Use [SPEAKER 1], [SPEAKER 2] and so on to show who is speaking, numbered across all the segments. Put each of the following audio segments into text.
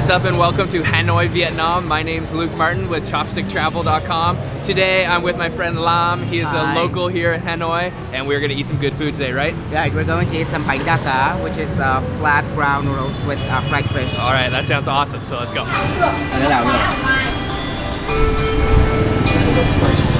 [SPEAKER 1] What's up and welcome to Hanoi, Vietnam. My name's Luke Martin with chopsticktravel.com. Today I'm with my friend Lam. He is a local here in Hanoi and we're gonna eat some good food today, right?
[SPEAKER 2] Right, we're going to eat some bánh xeo, which is flat brown noodles with fried fish.
[SPEAKER 1] All right, that sounds awesome, so let's go.
[SPEAKER 2] Noodles first.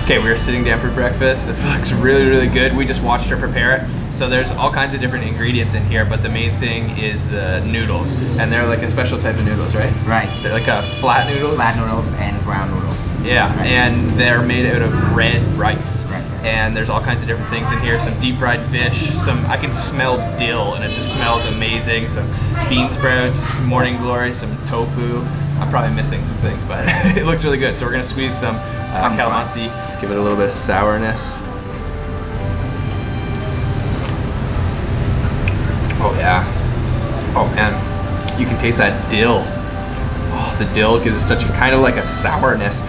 [SPEAKER 1] Okay, we are sitting down for breakfast. This looks really, really good. We just watched her prepare it. So there's all kinds of different ingredients in here, but the main thing is the noodles. And they're like a special type of noodles, right?
[SPEAKER 2] Right.
[SPEAKER 1] They're like a flat noodles?
[SPEAKER 2] Flat noodles and brown noodles.
[SPEAKER 1] Yeah,
[SPEAKER 2] right.
[SPEAKER 1] And they're made out of red rice.
[SPEAKER 2] Right.
[SPEAKER 1] And there's all kinds of different things in here. Some deep fried fish, I can smell dill and it just smells amazing. Some bean sprouts, morning glory, some tofu. I'm probably missing some things, but it looks really good. So we're gonna squeeze some calamansi, give it a little bit of sourness. Oh yeah. Oh man, you can taste that dill. Oh, the dill gives it such a kind of like a sourness.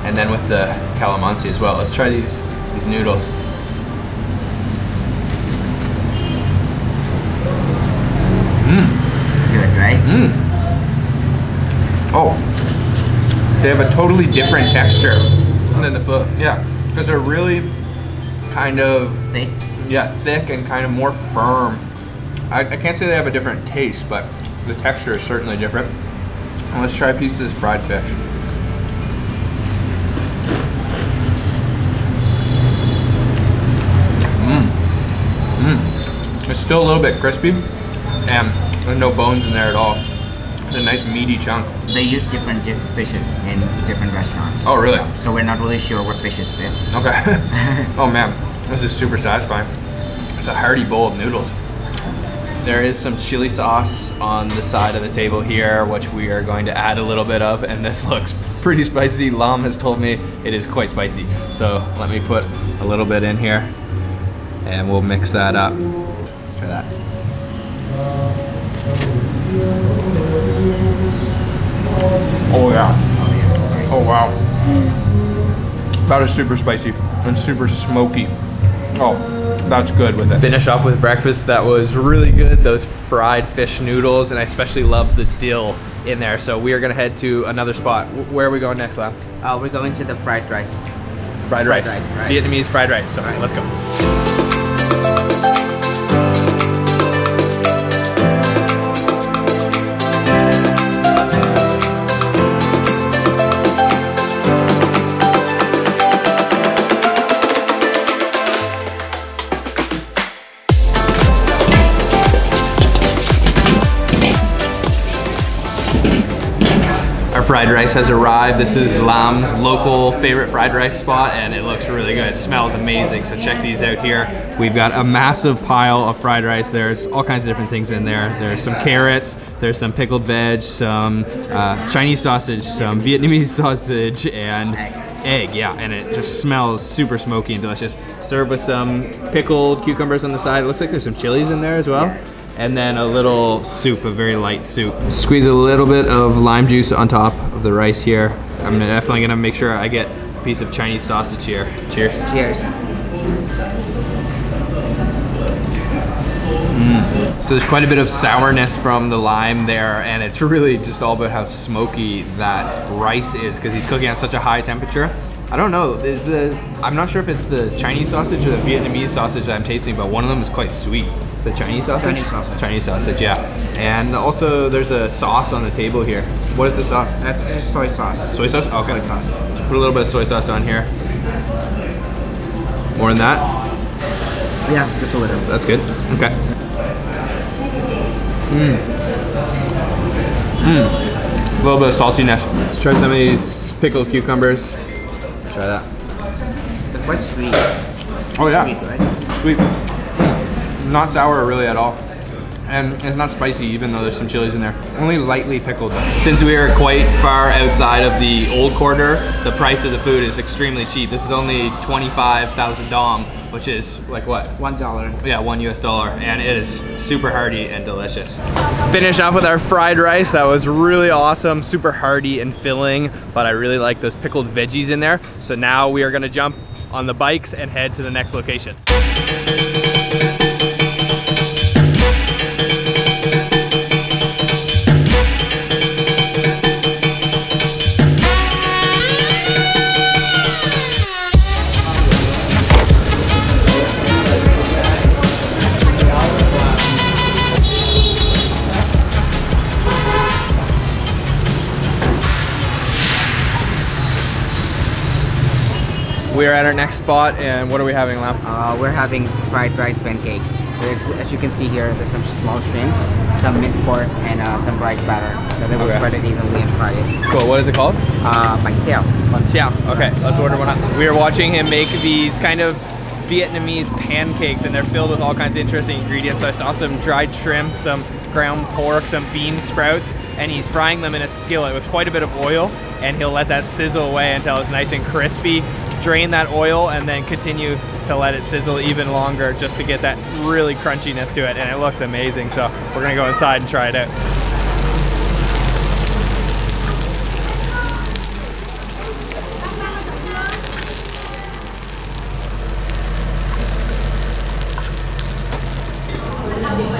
[SPEAKER 1] And then with the calamansi as well. Let's try these noodles. Mmm.
[SPEAKER 2] Good, right?
[SPEAKER 1] Mmm. Oh, they have a totally different texture than the pho. Yeah, because they're really kind of
[SPEAKER 2] thick.
[SPEAKER 1] Yeah, thick and kind of more firm. I can't say they have a different taste, but the texture is certainly different. And let's try a piece of this fried fish. It's still a little bit crispy, and there's no bones in there at all. It's a nice meaty chunk.
[SPEAKER 2] They use different fish in different restaurants.
[SPEAKER 1] Oh, really?
[SPEAKER 2] So we're not really sure what fish is this.
[SPEAKER 1] Okay. Oh man, this is super satisfying. It's a hearty bowl of noodles. There is some chili sauce on the side of the table here, which we are going to add a little bit of, and this looks pretty spicy. Lam has told me it is quite spicy. So let me put a little bit in here, and we'll mix that up. Let's try that. Oh yeah. Oh wow. That is super spicy and super smoky. Oh, that's good with it. Finish off with breakfast. That was really good. Those fried fish noodles, and I especially love the dill in there. So we are gonna head to another spot. Where are we going next, Lam?
[SPEAKER 2] We're going to the fried rice.
[SPEAKER 1] Fried rice.
[SPEAKER 2] Right.
[SPEAKER 1] Vietnamese fried rice. So let's go. Fried rice has arrived. This is Lam's local favorite fried rice spot and it looks really good. It smells amazing, so check these out here. We've got a massive pile of fried rice. There's all kinds of different things in there. There's some carrots, there's some pickled veg, some Chinese sausage, some Vietnamese sausage, and egg, yeah, and it just smells super smoky and delicious. Served with some pickled cucumbers on the side. It looks like there's some chilies in there as well.
[SPEAKER 2] Yes.
[SPEAKER 1] And then a little soup, a very light soup. Squeeze a little bit of lime juice on top of the rice here. I'm definitely gonna make sure I get a piece of Chinese sausage here. Cheers.
[SPEAKER 2] Cheers.
[SPEAKER 1] So there's quite a bit of sourness from the lime there, and it's really just all about how smoky that rice is because he's cooking at such a high temperature. I don't know, I'm not sure if it's the Chinese sausage or the Vietnamese sausage that I'm tasting, but one of them is quite sweet. It's a Chinese sausage?
[SPEAKER 2] Chinese sausage.
[SPEAKER 1] Chinese sausage, yeah. And also there's a sauce on the table here. What is the sauce?
[SPEAKER 2] That's soy sauce.
[SPEAKER 1] Soy sauce? Okay.
[SPEAKER 2] Soy sauce.
[SPEAKER 1] Put a little bit of soy sauce on here. More than that?
[SPEAKER 2] Yeah, just a little.
[SPEAKER 1] That's good. Okay. A little bit of saltiness. Let's try some of these pickled cucumbers. Try that.
[SPEAKER 2] They're quite sweet.
[SPEAKER 1] Oh yeah,
[SPEAKER 2] Sweet, right?
[SPEAKER 1] sweet. Not sour really at all. And it's not spicy even though there's some chilies in there. Only lightly pickled though. Since we are quite far outside of the old quarter, the price of the food is extremely cheap. This is only 25,000 dong, which is like what?
[SPEAKER 2] $1.
[SPEAKER 1] Yeah, $1 US, and it is super hearty and delicious. Finish off with our fried rice. That was really awesome, super hearty and filling, but I really like those pickled veggies in there. So now we are gonna jump on the bikes and head to the next location. We are at our next spot, and what are we having, Lam?
[SPEAKER 2] We're having fried rice pancakes. So as you can see here, there's some small shrimps, some minced pork, and some rice batter. So they will spread it evenly and fry it.
[SPEAKER 1] Cool, what is it called?
[SPEAKER 2] Banh Xeo.
[SPEAKER 1] Banh Xeo. Okay, let's order one up. We are watching him make these kind of Vietnamese pancakes, and they're filled with all kinds of interesting ingredients. So I saw some dried shrimp, some ground pork, some bean sprouts, and he's frying them in a skillet with quite a bit of oil, and he'll let that sizzle away until it's nice and crispy. Drain that oil and then continue to let it sizzle even longer just to get that really crunchiness to it, and it looks amazing. So we're gonna go inside and try it out.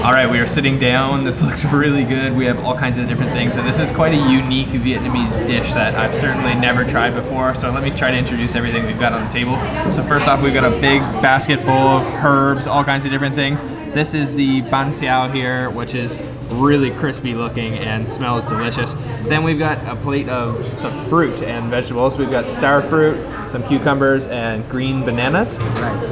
[SPEAKER 1] All right, we are sitting down. This looks really good. We have all kinds of different things, and this is quite a unique Vietnamese dish that I've certainly never tried before. So let me try to introduce everything we've got on the table. So first off, we've got a big basket full of herbs, all kinds of different things. This is the Banh Xeo here, which is really crispy looking and smells delicious. Then we've got a plate of some fruit and vegetables. We've got star fruit, some cucumbers, and green bananas.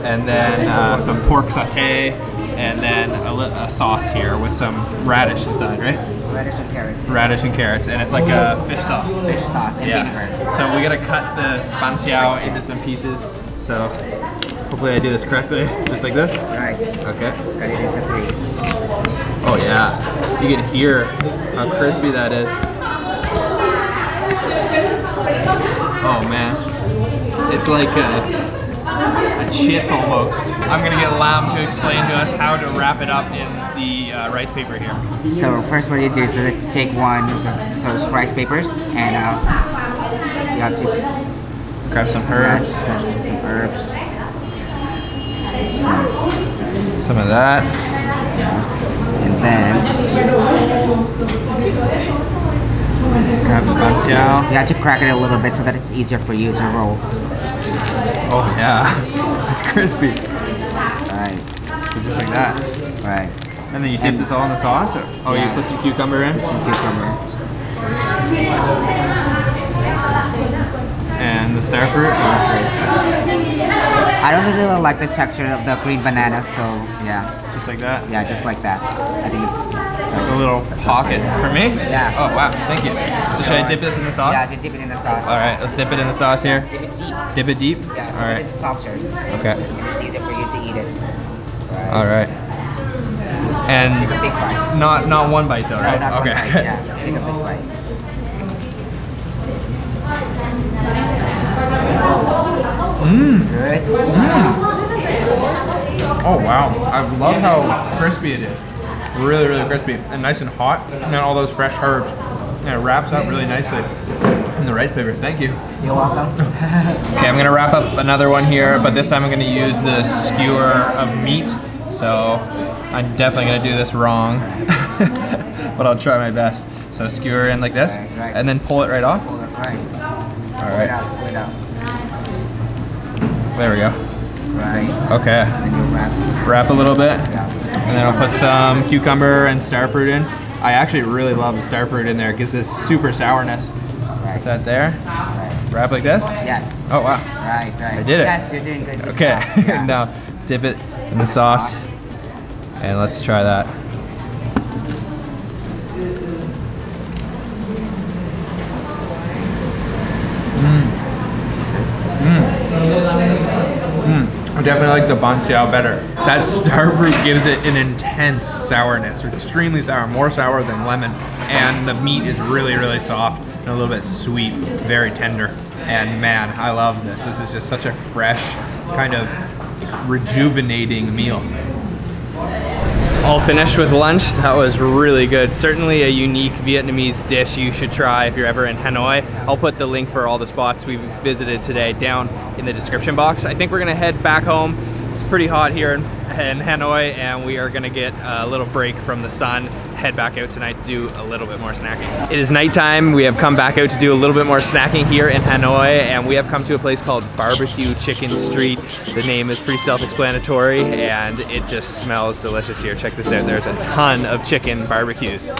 [SPEAKER 1] And then some pork sauté, and then a sauce here with some radish inside, right?
[SPEAKER 2] Radish and carrots.
[SPEAKER 1] Radish and carrots, and it's like a fish sauce.
[SPEAKER 2] Fish sauce and vinegar.
[SPEAKER 1] So we gotta cut the Banh Xeo into some pieces. So hopefully I do this correctly, just like this.
[SPEAKER 2] Right.
[SPEAKER 1] Okay.
[SPEAKER 2] Cut it into 3.
[SPEAKER 1] Oh yeah, you can hear how crispy that is. Oh man, it's like a chip almost. I'm gonna get Lam to explain to us how to wrap it up in the rice paper here.
[SPEAKER 2] So first what you do is let's take one of those rice papers, and you have to
[SPEAKER 1] grab some herbs.
[SPEAKER 2] Yes, some herbs.
[SPEAKER 1] Some of that.
[SPEAKER 2] And then
[SPEAKER 1] grab the Banh Xeo.
[SPEAKER 2] You have to crack it a little bit so that it's easier for you to roll.
[SPEAKER 1] Oh yeah, it's crispy.
[SPEAKER 2] Right.
[SPEAKER 1] So just like that.
[SPEAKER 2] Right.
[SPEAKER 1] And then you dip this all in the sauce? Or? Oh, yes. You put some cucumber in?
[SPEAKER 2] Put some cucumber.
[SPEAKER 1] And the star fruit?
[SPEAKER 2] I don't really like the texture of the green banana, so yeah.
[SPEAKER 1] Just like that?
[SPEAKER 2] Yeah, just like that. I think it's so
[SPEAKER 1] a little pocket. For me?
[SPEAKER 2] Yeah.
[SPEAKER 1] Oh wow, thank you. So should I dip this in the sauce?
[SPEAKER 2] Yeah, dip it in the sauce.
[SPEAKER 1] Alright, let's dip it in the sauce here.
[SPEAKER 2] Dip it deep.
[SPEAKER 1] Dip it deep?
[SPEAKER 2] Yeah, so
[SPEAKER 1] that
[SPEAKER 2] it's softer.
[SPEAKER 1] Okay.
[SPEAKER 2] And it's easier for you to eat it. Right.
[SPEAKER 1] Alright. And
[SPEAKER 2] take a big bite.
[SPEAKER 1] Not one bite though, right?
[SPEAKER 2] No, not
[SPEAKER 1] okay.
[SPEAKER 2] one bite. Yeah, take a big bite.
[SPEAKER 1] Mmm.
[SPEAKER 2] Good.
[SPEAKER 1] Oh wow, I love how crispy it is. Really, really crispy and nice and hot, and then all those fresh herbs. And it wraps up really nicely in the rice paper. Thank you.
[SPEAKER 2] You're welcome.
[SPEAKER 1] Okay, I'm gonna wrap up another one here, but this time I'm gonna use the skewer of meat. So I'm definitely gonna do this wrong, but I'll try my best. So skewer in like this,
[SPEAKER 2] right.
[SPEAKER 1] And then pull it right off.
[SPEAKER 2] Pull it right.
[SPEAKER 1] All right.
[SPEAKER 2] Pull it out.
[SPEAKER 1] There we go.
[SPEAKER 2] Right.
[SPEAKER 1] Okay.
[SPEAKER 2] And you
[SPEAKER 1] Wrap a little bit,
[SPEAKER 2] Yeah.
[SPEAKER 1] and then I'll put some cucumber and star fruit in. I actually really love the star fruit in there. It gives it super sourness.
[SPEAKER 2] Right.
[SPEAKER 1] Put that there.
[SPEAKER 2] Right.
[SPEAKER 1] Wrap like this.
[SPEAKER 2] Yes.
[SPEAKER 1] Oh wow.
[SPEAKER 2] Right.
[SPEAKER 1] I did it.
[SPEAKER 2] Yes, you're doing good.
[SPEAKER 1] Okay.
[SPEAKER 2] Yeah.
[SPEAKER 1] Now dip it in the sauce, and let's try that. definitely like the Banh Xeo better. That star fruit gives it an intense sourness, extremely sour, more sour than lemon. And the meat is really, really soft and a little bit sweet, very tender. And man, I love this. This is just such a fresh, kind of rejuvenating meal. All finished with lunch. That was really good. Certainly a unique Vietnamese dish you should try if you're ever in Hanoi. I'll put the link for all the spots we've visited today down in the description box. I think we're gonna head back home. It's pretty hot here in Hanoi, and we are gonna get a little break from the sun, head back out tonight to do a little bit more snacking. It is nighttime. We have come back out to do a little bit more snacking here in Hanoi, and we have come to a place called BBQ Chicken Street. The name is pretty self-explanatory, and it just smells delicious here. Check this out. There's a ton of chicken barbecues.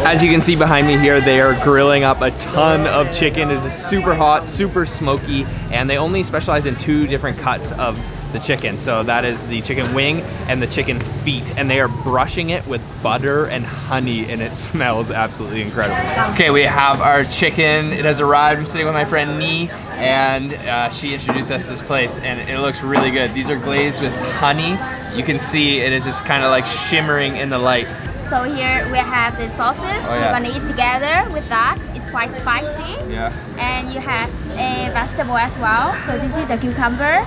[SPEAKER 1] As you can see behind me here, they are grilling up a ton of chicken. It is super hot, super smoky, and they only specialize in 2 different cuts of the chicken. So that is the chicken wing and the chicken feet, and they are brushing it with butter and honey, and it smells absolutely incredible. Okay, we have our chicken. It has arrived. I'm sitting with my friend Nhi, and she introduced us to this place, and it looks really good. These are glazed with honey. You can see it is just kind of like shimmering in the light.
[SPEAKER 3] So here we have the sauces. You're gonna eat together with that. It's quite spicy.
[SPEAKER 1] Yeah.
[SPEAKER 3] And you have a vegetable as well. So this is the cucumber,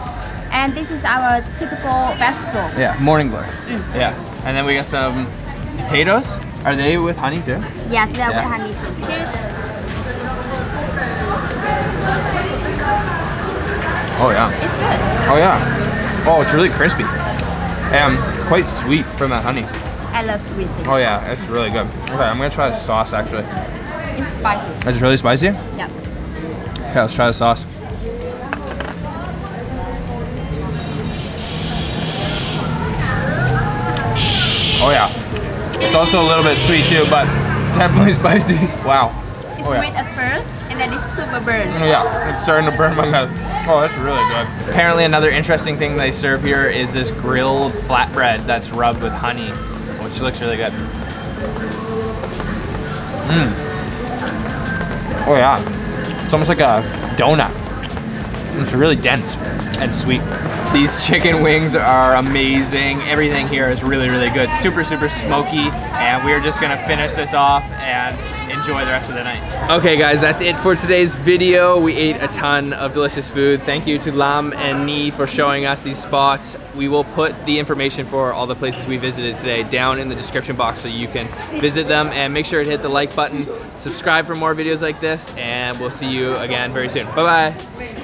[SPEAKER 3] and this is our typical vegetable.
[SPEAKER 1] Yeah, morning glory. Yeah. And then we got some potatoes. Are they with honey too?
[SPEAKER 3] Yes, they're with honey too. Cheers.
[SPEAKER 1] Oh yeah.
[SPEAKER 3] It's good.
[SPEAKER 1] Oh yeah. Oh, it's really crispy and quite sweet from that honey.
[SPEAKER 3] I love sweet things.
[SPEAKER 1] Oh yeah, it's really good. Okay, I'm gonna try the sauce actually.
[SPEAKER 3] It's spicy.
[SPEAKER 1] Is it really spicy?
[SPEAKER 3] Yeah.
[SPEAKER 1] Okay, let's try the sauce. Oh yeah. It's also a little bit sweet too, but definitely spicy. Wow.
[SPEAKER 3] It's sweet at first, and then it's super burnt.
[SPEAKER 1] Yeah, it's starting to burn my mouth. Oh, that's really good. Apparently another interesting thing they serve here is this grilled flatbread that's rubbed with honey, which looks really good. Oh yeah, it's almost like a donut. It's really dense and sweet. These chicken wings are amazing. Everything here is really, really good. Super, super smoky, and we're just gonna finish this off and enjoy the rest of the night. Okay guys, that's it for today's video. We ate a ton of delicious food. Thank you to Lam and Nhi for showing us these spots. We will put the information for all the places we visited today down in the description box so you can visit them, and make sure to hit the like button, subscribe for more videos like this, and we'll see you again very soon. Bye bye.